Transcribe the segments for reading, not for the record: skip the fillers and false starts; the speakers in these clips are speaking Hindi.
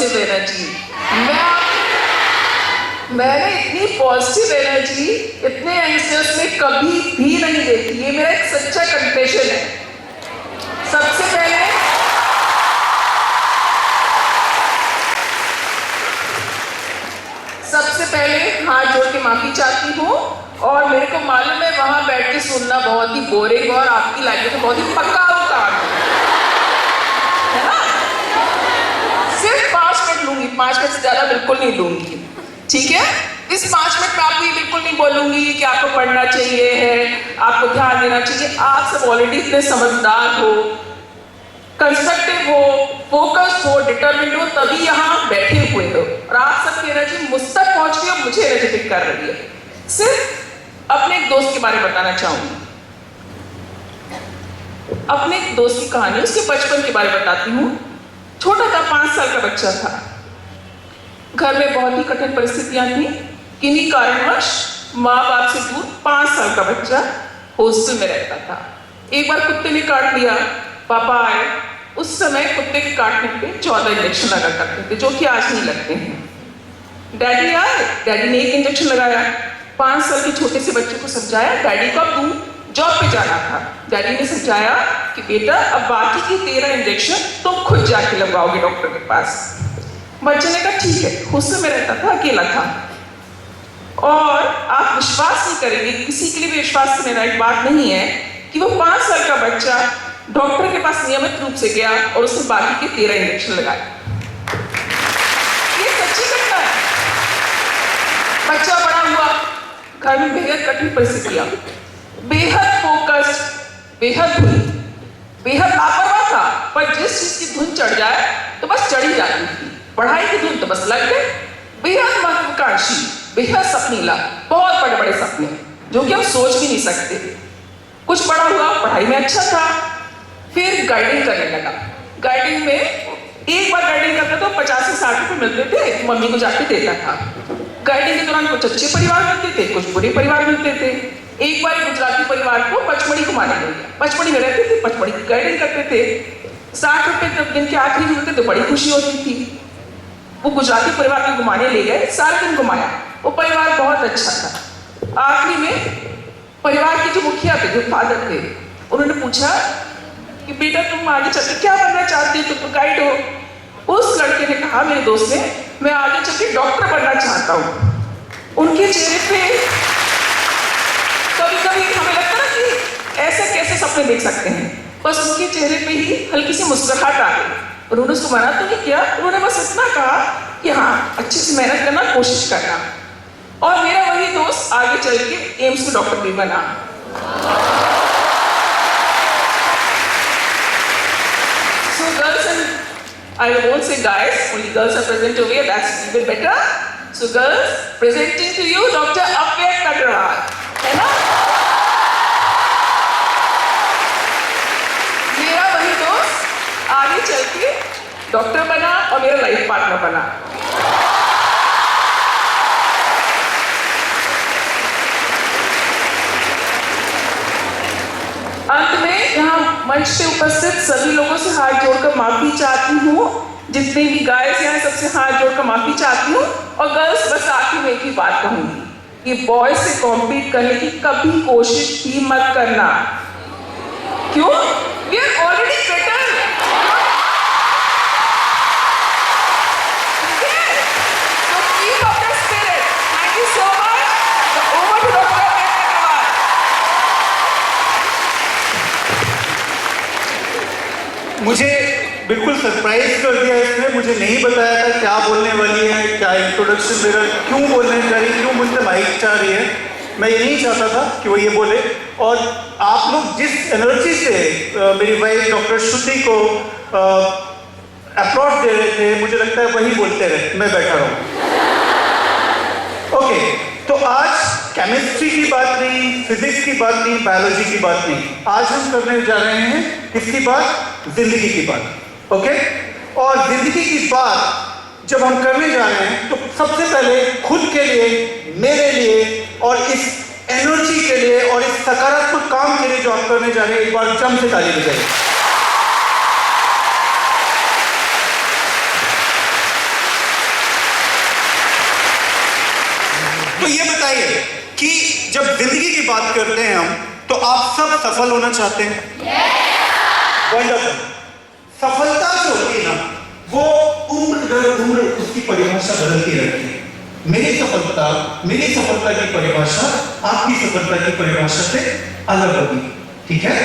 Positive energy. मैंने इतनी पॉजिटिव एनर्जी इतने यंगस्टर्स में कभी भी नहीं देखी। ये मेरा एक सच्चा कन्फेशन है। सबसे पहले हाथ जोड़ के माफी चाहती हूँ, और मेरे को मालूम है वहां बैठ के सुनना बहुत ही बोरिंग और आपकी लाइफ में बहुत ही पक्का होता है ना। सिर्फ 5 मिनट लूंगी, 5 मिनट से ज्यादा बिल्कुल नहीं लूंगी, ठीक है। इस 5 मिनट में आपको ये बिल्कुल नहीं बोलूंगी कि आपको पढ़ना चाहिए है, आपको ध्यान देना चाहिए। आप सब ऑलरेडी इतने समझदार हो, कंस्ट्रक्टिव हो, फोकस्ड हो, डिटरमिन्ड हो, तभी यहाँ बैठे हुए हो, और आप सबकी एनर्जी मुझ तक पहुंच रही है, मुझे एनर्जेटिक कर रही है। सिर्फ अपने एक दोस्त के बारे में बताना चाहूंगी, अपने एक दोस्त की कहानी, उसके बचपन के बारे में बताती हूँ। छोटा था, 5 साल का बच्चा था। घर में बहुत ही कठिन परिस्थितियां थी। किन्हीं कारणवश माँ बाप से दूर 5 साल का बच्चा हॉस्टल में रहता था। एक बार कुत्ते ने काट लिया, पापा आए। उस समय कुत्ते के काटने पे 14 इंजेक्शन लगा करते थे, जो कि आज नहीं लगते हैं। डैडी आए, डैडी ने 1 इंजेक्शन लगाया। 5 साल के छोटे से बच्चे को समझाया, डैडी को अब तू जॉब पे जाना था। डैडी ने समझाया कि बेटा अब बाकी की 13 इंजेक्शन तुम खुद जाके लगवाओगे डॉक्टर के पास। बच्चे ने कहा ठीक है। हॉस्टल में रहता था, अकेला था, और आप विश्वास नहीं करेंगे, किसी के लिए भी विश्वास करने लायक बात नहीं है कि वो 5 साल का बच्चा डॉक्टर के पास नियमित रूप से गया और उसने बाकी के 13 इंजेक्शन लगाए। ये सच्ची घटना है। बच्चा बड़ा हुआ, घर में बेहद कठिन परिस्थितियां, बेहद फोकस्ड, बेहद धुन, बेहद लापरवाह था, पर जिस चीज की धुन चढ़ जाए तो बस चढ़ी जाती थी। पढ़ाई की धुन तो बस लग गए। बेहद महत्वाकांक्षी, बेहद सपनीला, बहुत बड़े बड़े सपने जो कि हम सोच भी नहीं सकते। कुछ बड़ा हुआ, पढ़ाई में अच्छा था, फिर गाइडिंग करने लगा। गाइडिंग में एक बार गाइडिंग करता तो 50 से 60 रुपए मिलते थे, मम्मी को जाके देता था। गाइडिंग के दौरान कुछ अच्छे परिवार मिलते थे, कुछ बुरे परिवार मिलते थे। एक बार गुजराती परिवार को पचमढ़ी घुमाने ले गया। पचमढ़ी में रहते थे, पचमढ़ी की गाइडिंग करते थे। 60 रुपए जब दिन के आखिरी मिलते तो बड़ी खुशी होती थी। वो गुजराती परिवार को घुमाने ले गए, सारा दिन घुमाया। वो परिवार बहुत अच्छा था। आखिरी में परिवार के जो मुखिया थे, जो फादर थे, उन्होंने पूछा कि बेटा तुम आगे चल के क्या बनना चाहती हो, तुम तो गाइड हो। उस लड़के ने कहा, मेरे दोस्त ने, मैं आगे चल के डॉक्टर बनना चाहता हूँ। उनके चेहरे पे कभी कभी हमें लगता है कि ऐसे कैसे सपने देख सकते हैं, बस उनके चेहरे पे ही हल्की सी मुस्कुराहट आ गई। उन्होंने उसको मना तो नहीं किया, उन्होंने बस इतना कहा कि हाँ अच्छे से मेहनत करना, कोशिश करना। और मेरा वही दोस्त आगे चल के एम्स में डॉक्टर भी बना। So girls, and I won't say guys, only girls are present over here, that's even better. So girls, presenting to you Dr. Avyakt Agrawal, है ना? मेरा वही दोस्त आगे चल के डॉक्टर बना और मेरा लाइफ पार्टनर बना। अंत में यहाँ मंच पे उपस्थित सभी लोगों से हाथ जोड़कर माफी चाहती हूँ। जितने भी गायस यहाँ, सबसे हाथ जोड़कर माफी चाहती हूँ। और गर्ल्स, बस आखिर में एक ही बात कहूंगी कि बॉयज से कॉम्पीट करने की कभी कोशिश ही मत करना। क्यों? We are already better. So keep up the spirit. Thank you so much. Over to Dr. Avyakt Agrawal. मुझे बिल्कुल सरप्राइज कर दिया इसने। मुझे नहीं बताया था क्या बोलने वाली है, क्या इंट्रोडक्शन मेरा, क्यों बोलने जा रही है, क्यों मुझसे माइक चाह रही है। मैं ये नहीं चाहता था कि वो ये बोले। और आप लोग जिस एनर्जी से मेरी वाइफ डॉक्टर श्रुति को अप्लॉड दे रहे थे, मुझे लगता है वही बोलते रहे, मैं बैठा रहूं। ओके, तो आज केमिस्ट्री की बात नहीं, फिजिक्स की बात नहीं, बायोलॉजी की बात नहीं, आज हम करने जा रहे हैं किसकी बात? जिंदगी की बात। ओके, और जिंदगी की बात जब हम करने जा रहे हैं तो सबसे पहले खुद के लिए, मेरे लिए, और इस एनर्जी के लिए और इस सकारात्मक काम के लिए जो आप करने जा रहे हैं, एक बार जम से ताली बजाइए। तो ये बताइए कि जब जिंदगी की बात करते हैं हम, तो आप सब सफल होना चाहते हैं? वंडरफुल। सफलता जो होती है ना, वो उम्र दर उम्र उसकी परिभाषा बदलती रहती है। मेरी सफलता की परिभाषा आपकी सफलता की परिभाषा से अलग होगी, ठीक है?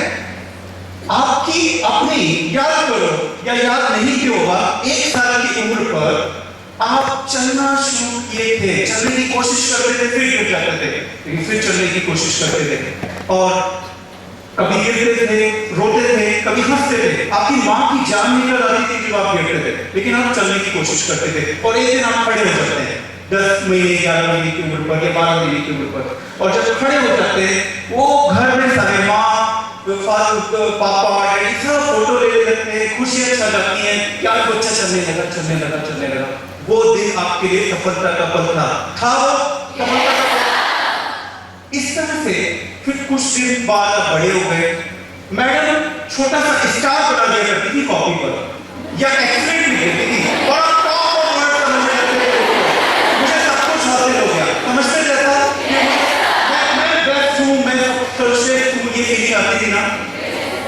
आपकी अपनी, याद करो या याद नहीं किया होगा, 1 साल की उम्र पर आप चलना शुरू किए थे, चलने की कोशिश करते थे, फिर गिर जाते थे, लेकिन फिर चलने की कोशिश करते थे, और कभी गिरते थे, रोते थे, कभी हंसते थे, आपकी माँ की जान निकल आती थी जब आप गिरते थे, लेकिन आप चलने की कोशिश करते थे, और एक दिन आप खड़े हो जाते हैं 10 महीने 11 महीने की उम्र पर या 12 महीने की उम्र पर, और जब खड़े हो जाते हैं, वो घर में सारे माँ, पापा, डैडी सब फोटो ले लेते हैं, खुशियां छा जाती हैं कि आपको बच्चा चलने लगा। वो दिन आपके लिए सफलता का पल था वो सफलता का पल। इस तरह से फिर कुछ दिन बाद आप बड़े हो गए, मैडम छोटा सा स्टार बना दिया करती थी कॉपी पर, या एक्सीलेंट लिख देती थी, और आप टॉप ऑफ वर्ड समझने लगते थे। मुझे सब कुछ हासिल हो गया, समझते जैसा मैं बेस्ट हूं, मैं सर्वश्रेष्ठ हूं, ये फीलिंग आती थी ना।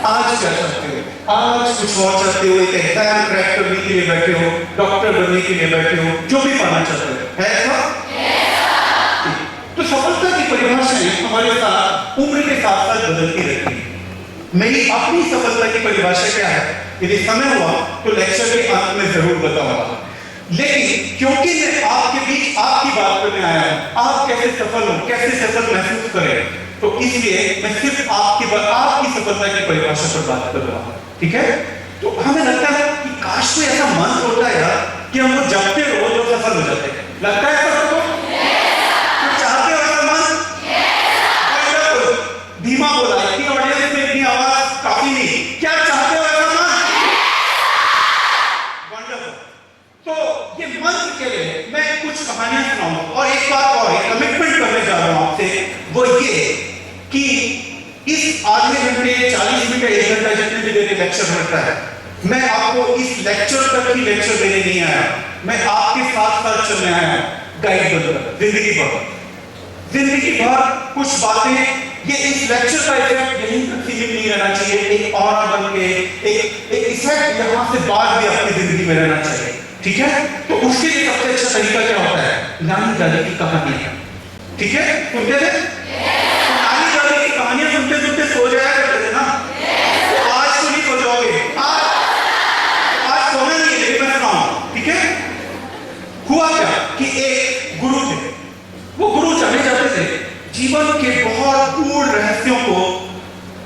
आज क्या चाहते हो? आज कुछ और चाहते हो, एक एग्जाम क्रैक करने के लिए बैठे हो, डॉक्टर बनने के लिए बैठे हो, जो भी पाना चाहते हो, है ऐसा? तो सफलता की परिभाषाएं हमारे साथ उम्र के साथ साथ बदलती रहती है। मेरी अपनी सफलता की परिभाषा क्या है, यदि समय हुआ तो लेक्चर के अंत में जरूर बताऊंगा, लेकिन क्योंकि मैं आपके बीच आपकी बात करने आया हूं, आप कैसे सफल हो, कैसे सफल महसूस करें, तो इसलिए मैं सिर्फ आपकी सफलता की परिभाषा पर बात कर रहा हूं, ठीक है? तो हमें लगता है कि काश कोई ऐसा मंत्र होता है यार कि हम वो जपते रहो जो सफल हो जाते हैं। लगता है सबको? तो चाहते हो ऐसा मंत्र? धीमा बोला, इतनी ऑडियंस में इतनी आवाज काफी नहीं, क्या चाहते हो ऐसा मंत्र? वंडरफुल। तो ये मंत्र के लिए मैं कुछ कहानियां सुनाऊंगा, और एक बात और कमिटमेंट करने जा रहा हूं आपसे, वो ये कि इस आधे घंटे 40 मिनट 1 घंटा जितने भी देर लेक्चर होता है, मैं आपको इस लेक्चर तक ही लेक्चर देने नहीं आया, मैं आपके साथ साथ चलने आया हूं, गाइड बनकर जिंदगी भर कुछ बातें। ये इस लेक्चर का इफेक्ट यहीं तक सीमित नहीं रहना चाहिए, एक और बन के एक इफेक्ट यहां से बाद भी आपकी जिंदगी में रहना चाहिए, ठीक है? तो उसके लिए सबसे अच्छा तरीका क्या होता है? नानी दादी की कहानियां, ठीक है? सुनते थे? नानी दादी की कहानियां सुनते सुनते सो जाया करते थे ना, तो आज तो नहीं सो जाओगे, आज सोना नहीं है, लेकिन मैं सुनाऊं, ठीक है? हुआ क्या कि एक गुरु थे, वो गुरु चले जाते थे जीवन के बहुत गूढ़ रहस्यों को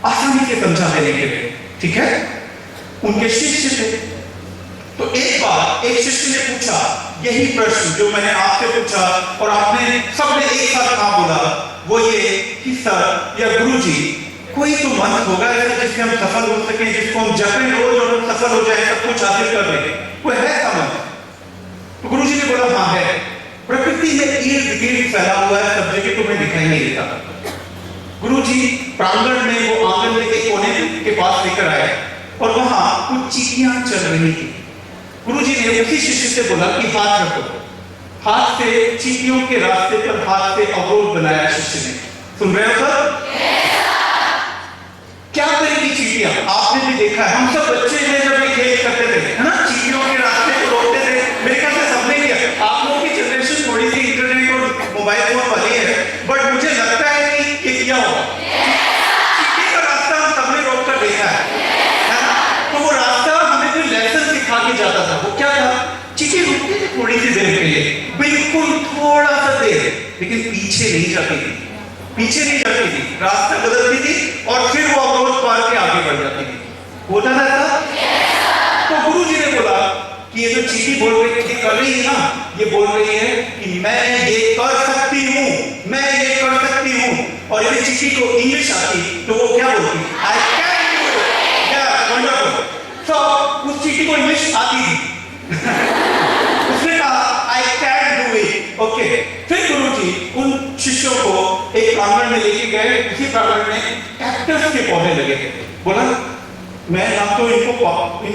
आसानी से समझा देने के लिए, ठीक है? उनके शिष्य थे, तो एक बार एक शिष्य ने पूछा यही प्रश्न जो मैंने आपसे पूछा, और आपने सबने एक साथ कहा बोला, वो ये कि सर या गुरुजी, कोई तो मंत्र होगा ऐसा जिससे हम सफल हो सके, जिसको हम जपें रोज और हम सफल हो जाए, सब कुछ हासिल कर लेंगे, वो है समझ? तो गुरुजी ने बोला हाँ है, प्रकृति में इर्द गिर्द फैला हुआ है, सब जगह तुम्हें दिखाई नहीं देता। गुरुजी प्रांगण में, वो आंगन में एक कोने के पास लेकर आए, और वहां कुछ चींटियां चल रही थी। गुरुजी ने उसी शिष्य से बोला कि हाथ रखो, हाथ से चींटियों के रास्ते पर हाथ से अवरोध बनाया शिष्य ने। सुन रहे हो सर? क्या करेगी चींटियां? आपने भी देखा है, हम सब बच्चे हैं जब ये खेल करते थे, है ना, चींटियों के रास्ते को रोकते थे, मेरे ख्याल से सबने किया। आप लोगों की जनरेशन थोड़ी सी इंटरनेट और मोबाइल फोन वाली है, बट मुझे लगता है कि ये क्या होगा, चींटी का रास्ता हम सबने रोक कर देखा है ना? तो वो रास्ता हमें कोई लेसन सिखा के जाता था। वो क्या था? चींटी रुकती थी थोड़ी सी देर के लिए, बिल्कुल थोड़ा सा देर, लेकिन पीछे नहीं जाती थी, रास्ता बदलती थी, और फिर वो अवरोध पार के आगे बढ़ जाती थी। होता था ऐसा? तो गुरुजी ने बोला कि ये जो चींटी बोल रही है, कर रही है ना, ये बोल रही है कि मैं ये कर सकती हूँ, और यदि चींटी को इंग्लिश आती तो वो क्या बोलती? I can do it. या वंडरफुल। तो उस चींटी को इंग्लिश आती थी उसने कहा I can do it, okay. फिर गुरुजी उन शिष्यों को एक प्रांगण में लेके गए, उसी प्रांगण में कैक्टस के पौधे लगे थे। बोला मैं ना तो इन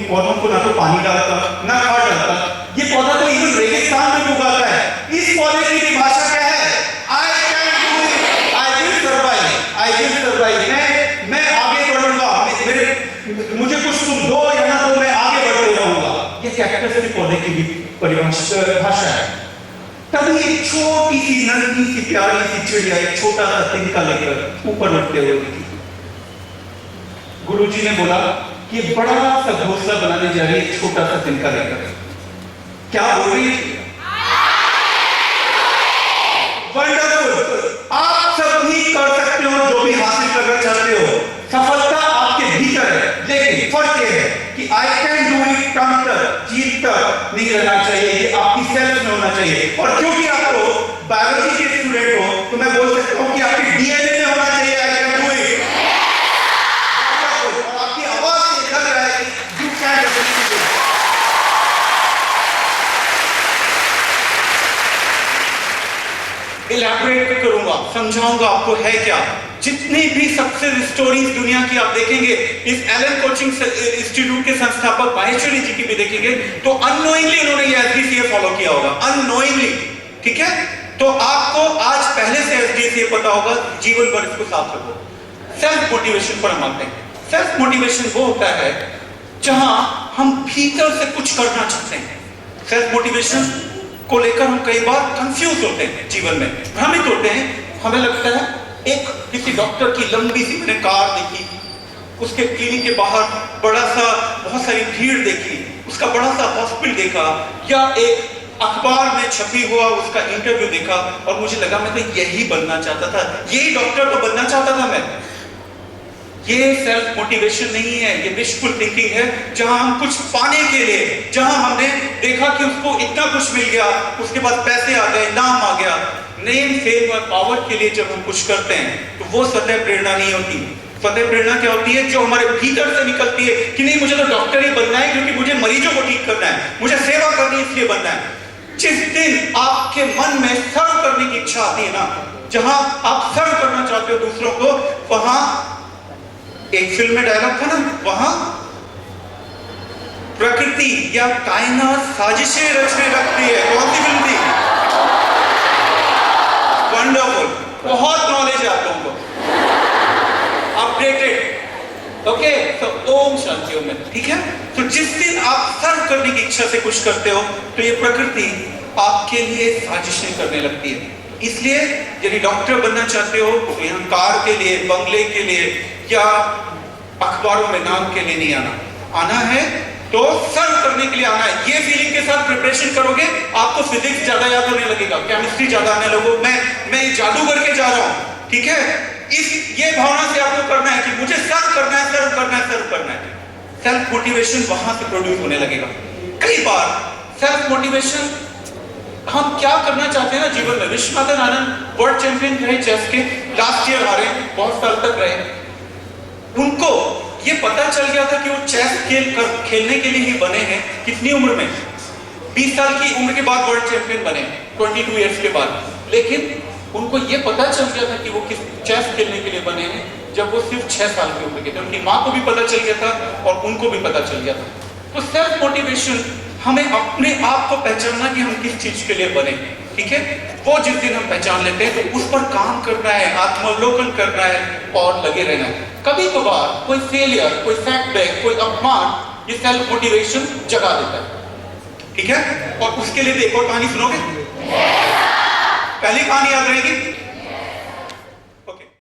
पौधों को ना तो पानी डालता, ना खाद डालता, ये पौधा तो इवन रेगिस्तान में उगाता है, इस पौधे की भाषा क्या है? आई तभी एक छोटी सी नन्ही सी प्यारी सी चिड़िया एक छोटा सा तिनका लेकर ऊपर उड़ते हुए दिखी। गुरुजी ने बोला कि बड़ा सा घोंसला बनाने जा रही है छोटा सा तिनका लेकर। क्या हो रही है? वंडरफुल। आप सब भी कर सकते हो जो भी हासिल करना चाहते हो। सफलता आपके भीतर है, लेकिन फर्क यह है कि I can do it term तक, जीत तक नहीं रहना चाहिए, ये आपकी सेल्फ में होना चाहिए। और क्योंकि आप तो बायोलॉजी के स्टूडेंट हो तो मैं बोल सकता हूं कि आपके डीएनए में होना चाहिए आई कैन डू इट। और आपकी आवाज से लग रहा है कि you can do it. Elaborate करूंगा, समझाऊंगा आपको है क्या। जितनी भी सक्सेस स्टोरीज दुनिया की आप देखेंगे, इस एलन कोचिंग इंस्टीट्यूट के संस्थापक माहेश्वरी जी की भी देखेंगे तो अननोइंगली उन्होंने ये एसडीसीए फॉलो किया होगा, अननोइंगली। ठीक है, तो आपको आज पहले से एसडीसीए पता होगा, जीवन भर इसको साथ रखो। सेल्फ मोटिवेशन पर हम आते हैं। सेल्फ मोटिवेशन वो होता है जहां हम भीतर से कुछ करना चाहते हैं। सेल्फ मोटिवेशन को लेकर हम कई बार कंफ्यूज होते हैं, जीवन में भ्रमित होते हैं। हमें लगता है एक किसी डॉक्टर की लंबी सी मैंने कार देखी, उसके क्लिनिक के बाहर बड़ा सा बहुत सारी भीड़ देखी, उसका बड़ा सा हॉस्पिटल देखा, या एक अखबार में छपी हुआ उसका इंटरव्यू देखा और मुझे लगा मैं तो यही बनना चाहता था, यही डॉक्टर तो बनना चाहता था मैं। ये सेल्फ मोटिवेशन नहीं है, ये विशफुल थिंकिंग है, जहां हम कुछ पाने के लिए, जहां हमने देखा कि उसको इतना कुछ मिल गया, उसके बाद पैसे आ गए, नाम आ गया, नेम फेम और पावर के लिए जब हम कुछ करते हैं तो वो सदैव प्रेरणा नहीं होती। सदैव प्रेरणा क्या होती है? जो हमारे भीतर से निकलती है कि नहीं मुझे तो डॉक्टर ही बनना है क्योंकि मुझे मरीजों को ठीक करना है, मुझे सेवा करनी है इसलिए बनना है। जिस दिन आपके मन में सर्व करने की इच्छा आती है ना, जहां आप सर्व करना चाहते हो दूसरों को, वहां एक फिल्म में डायलॉग था ना, वहां प्रकृति या कायनात साजिशें रचने लगती है। कौन सी फिल्म थी? वंडरफुल। बहुत नॉलेज है आप लोगों को, अपडेटेड। ओके, तो ओम शांति ओम। ठीक है, तो जिस दिन आप सर्व करने की इच्छा से कुछ करते हो तो ये प्रकृति आपके लिए साजिशें करने लगती है। इसलिए यदि डॉक्टर बनना चाहते हो तो यहाँ कार के लिए, बंगले के लिए या अखबारों में नाम के लिए नहीं आना है तो सर्व करने के लिए आना है। ये फीलिंग के साथ प्रिपरेशन करोगे आपको फिजिक्स ज्यादा याद होने लगेगा, केमिस्ट्री ज्यादा आने लगेगा, मैं जादू करके जा रहा हूं। ठीक है, ये भावना से आपको करना है कि मुझे सर्व करना है, सर्व करना है, सर्व करना है। सेल्फ मोटिवेशन वहां से प्रोड्यूस होने लगेगा। कई बार सेल्फ मोटिवेशन हम क्या करना चाहते हैं ना जीवन में। विश्वनाथन आनंद वर्ल्ड चैंपियन रहे चेस के, लास्ट ईयर हारे, बहुत साल तक रहे। उनको ये पता चल गया था कि वो चेस खेलने के लिए ही बने हैं। कितनी उम्र में? 20 साल की उम्र के बाद वर्ल्ड चैंपियन बने, 22 इयर्स के बाद। लेकिन उनको ये पता चल गया था कि वो किस चेस खेलने के लिए बने हैं जब वो सिर्फ 6 साल की उम्र के थे। उनकी माँ को भी पता चल गया था और उनको भी पता चल गया था। तो सेल्फ मोटिवेशन हमें अपने आप को पहचानना कि हम किस चीज के लिए बने। ठीक है, वो जिस दिन हम पहचान लेते हैं तो उस पर काम करना है, आत्मावलोकन करना है और लगे रहना है। कभी कभार कोई फेलियर, कोई सेटबैक, कोई अपमान ये सेल्फ मोटिवेशन जगा देता है। ठीक है, और उसके लिए भी एक और कहानी सुनोगे? पहली कहानी याद रहेगी?